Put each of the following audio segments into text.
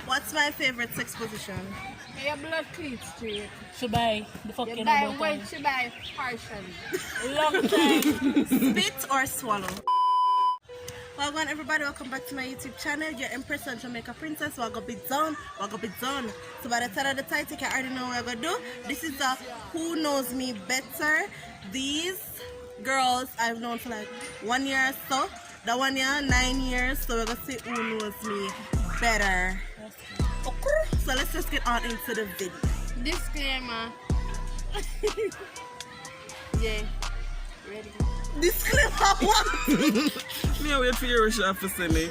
What's my favorite sex position? Your blood cleats straight. Shubai, the fucking You buy well, she buy partially. long time. Spit or swallow? Welcome everybody, welcome back to my YouTube channel. Your Empress and Jamaica Princess. We're gonna be done. So by the time of the title, you already know what we're gonna do. This is the Who Knows Me Better. These girls I've known for like 1 year or so. That 1 year, 9 years. So we're gonna see who knows me better. So let's just get on into the video. Disclaimer. Yeah. Ready? Disclaimer what? Me wait for your shot to say me.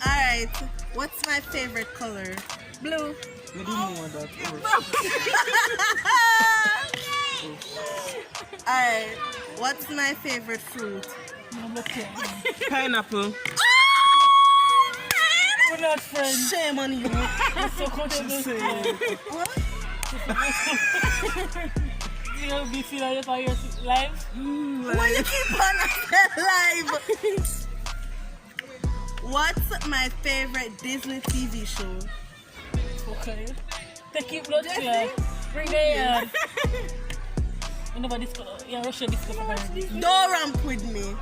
Alright, what's my favorite color? Blue. Me do more that. Alright, what's my favorite fruit? Pineapple. We're not friends. Shame on you. It's so comfortable. What? You'll be feeling it for your life. Why you keep on live? What's my favorite Disney TV show? Okay. They keep blood clear. Bring it you never discuss. Yeah, Russia discuss about it. Don't ramp with me.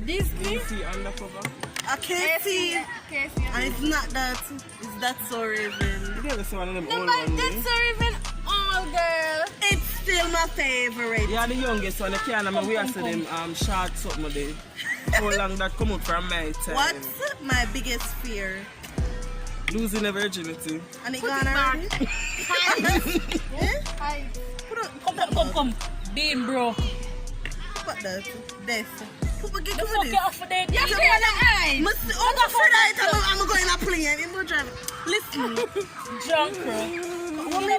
Disney. See undercover. I can't see. Casey. And it's not that. It's that so Raven. You ever see one of them No, old but ones? that's so even all girl. It's still my favorite. Yeah, the youngest one. I can't remember we see them short something there. How long that come up from my time? What's my biggest fear? Losing a virginity. And it gone already? Hi. Come. Being broke. What that? Death. People get The over fuck this. you off for dead. You have to be on the eye. I'm afraid I'm going to plane. I'm going to drive. Listen. Drunk, bro. You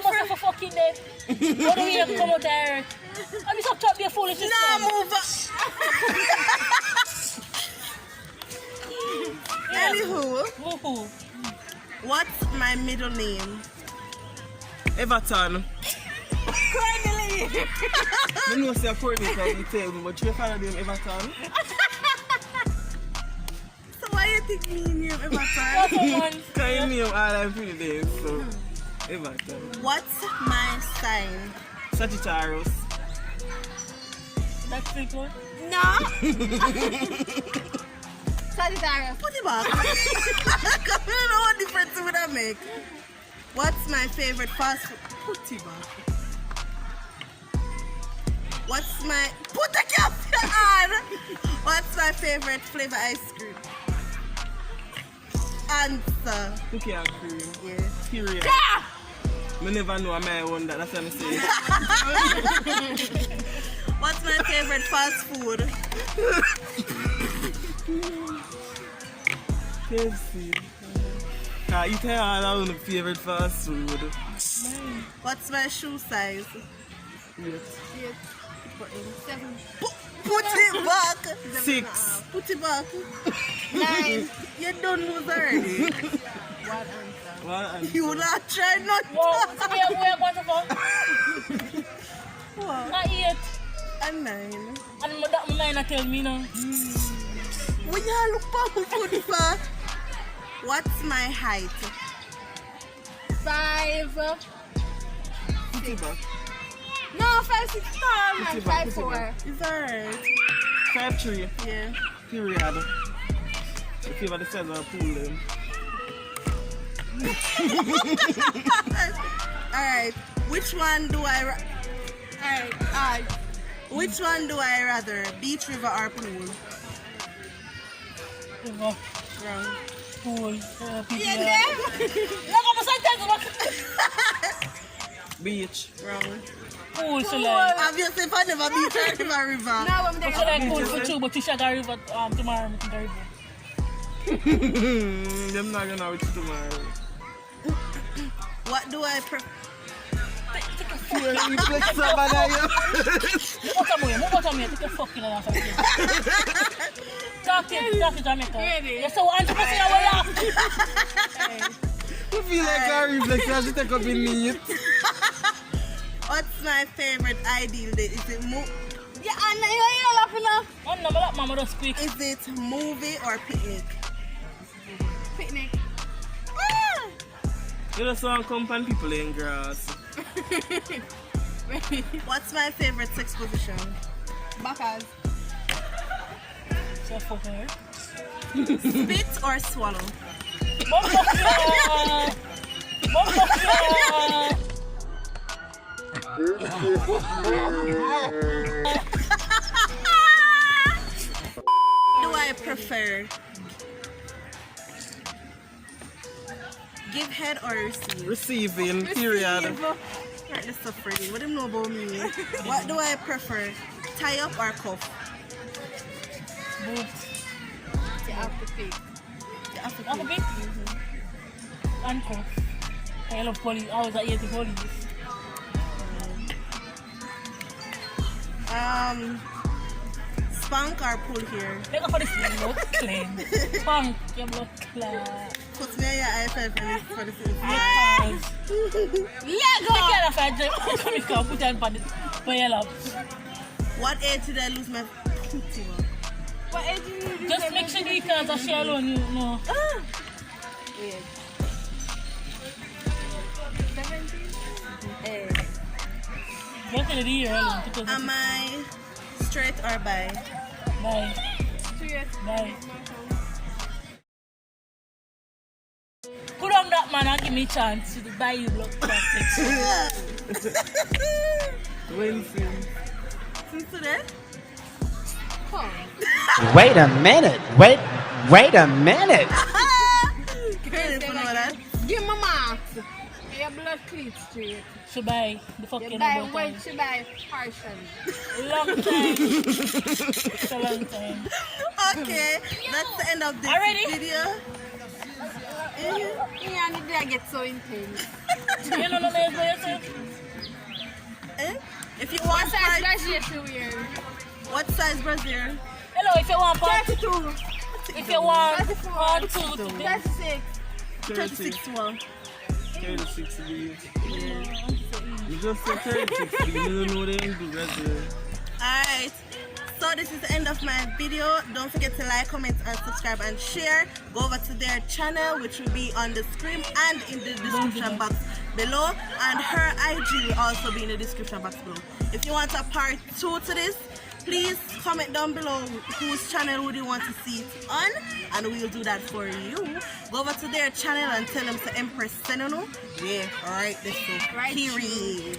must have a fucking dead. How do we have to come out there? I'm just up to be a foolish Nah, move up. Anywho, Woohoo. what's my middle name? Everton. Finally. I know say Courtney can you tell me, but you find them Everton. So why you think me and you Everton? Someone. Can you name all I'm pretty days, so Everton. What's my sign? Sagittarius. That's simple. No. Sagittarius. Put it back. I don't know what difference would I make. What's my favorite fast food? Put it back. What's my... Put the cap on! What's my favorite flavor ice cream? Answer. Cookie and cream. Yeah. Period. I never know my own that. That's what I'm saying. What's my favorite fast food? KFC. I eat all of my favorite fast food. What's my shoe size? Yes. Seven. Put it back. 6. Put it back. 9. You don't lose already. One answer. Well, You not try not Whoa, to. so we are going to go. What? Not yet. A 9. And that man tell me now. When you look for food for? What's my height? 5. put it back. No, 5, 6 tall, man. 5, 4. It's alright. 5'3". Yeah. Period. If you ever decide to pull them. Alright. Which one do I Which one do I rather? Beach, river, or pool? River. Wrong. Pool. Yeah, them. Beach. Wrong. Pool, so like. Obviously, if I never beach or never river. No, I'm there. So like pool for two, but you shall go river tomorrow. We can go river. Them not gonna with you tomorrow. What do I prefer? You're flexible, are you? Move out of me, take your fucking ass out of here. Talk to Jamaica. Really? You're so anti-Brazilian, we laugh. I feel like a reflex. I should take up in neat. What's my favorite ideal day? Is it Yeah, and you're laughing now. Oh no, but mama just speak. is it movie or picnic? Picnic. You know, some company people in grass. What's my favorite sex position? Backers. So fuck her. Spit or swallow? Do I prefer give head or receive? Receiving, period. Right, this is so pretty. What do you know about me? What do I prefer? Tie up or cuff? Both. You have to pick. You have to Have a pick. bit. Handcuff. I love police. I was at the police. Spank or pull here? Make up for this blood clean. Punk, your blood clean. Put me on your iPad for this. Yes. Lego! Take care of it. Come here, put it on your lap. What age did I lose my pooty? What age do you do? Just make sure you can't share alone, you know. 17? Go to the year alone. Am I straight or bi? Bye. 2 years. Bye. Put on that man and give me a chance to buy you blood plastics. Wednesday. Since today? Come. Wait a minute. Wait a minute. Girl, you know that? Give me marks. Your blood clean straight. She buy the You fucking buy about when time. she buy partially. Long time. It's a long time. Okay, that's the end of this Already? video. Yeah, and the day get so intense. You know what I'm saying? If you What want size part, dress you should wear? what size brazier? Hello, if you want part, 32. if you want 34. part 2 to 36. 36 one. 36 B. You just say 36 B. You don't know they ain't do Brazil. Alright, so this is the end of my video. Don't forget to like, comment and subscribe and share. Go over to their channel, which will be on the screen and in the description box below, and her IG will also be in the description box below. If you want a part 2 to this, please comment down below whose channel would you want to see it on, and we'll do that for you. Go over to their channel and tell them to Empress Senonu. Yeah, alright, let's go. Right. Period.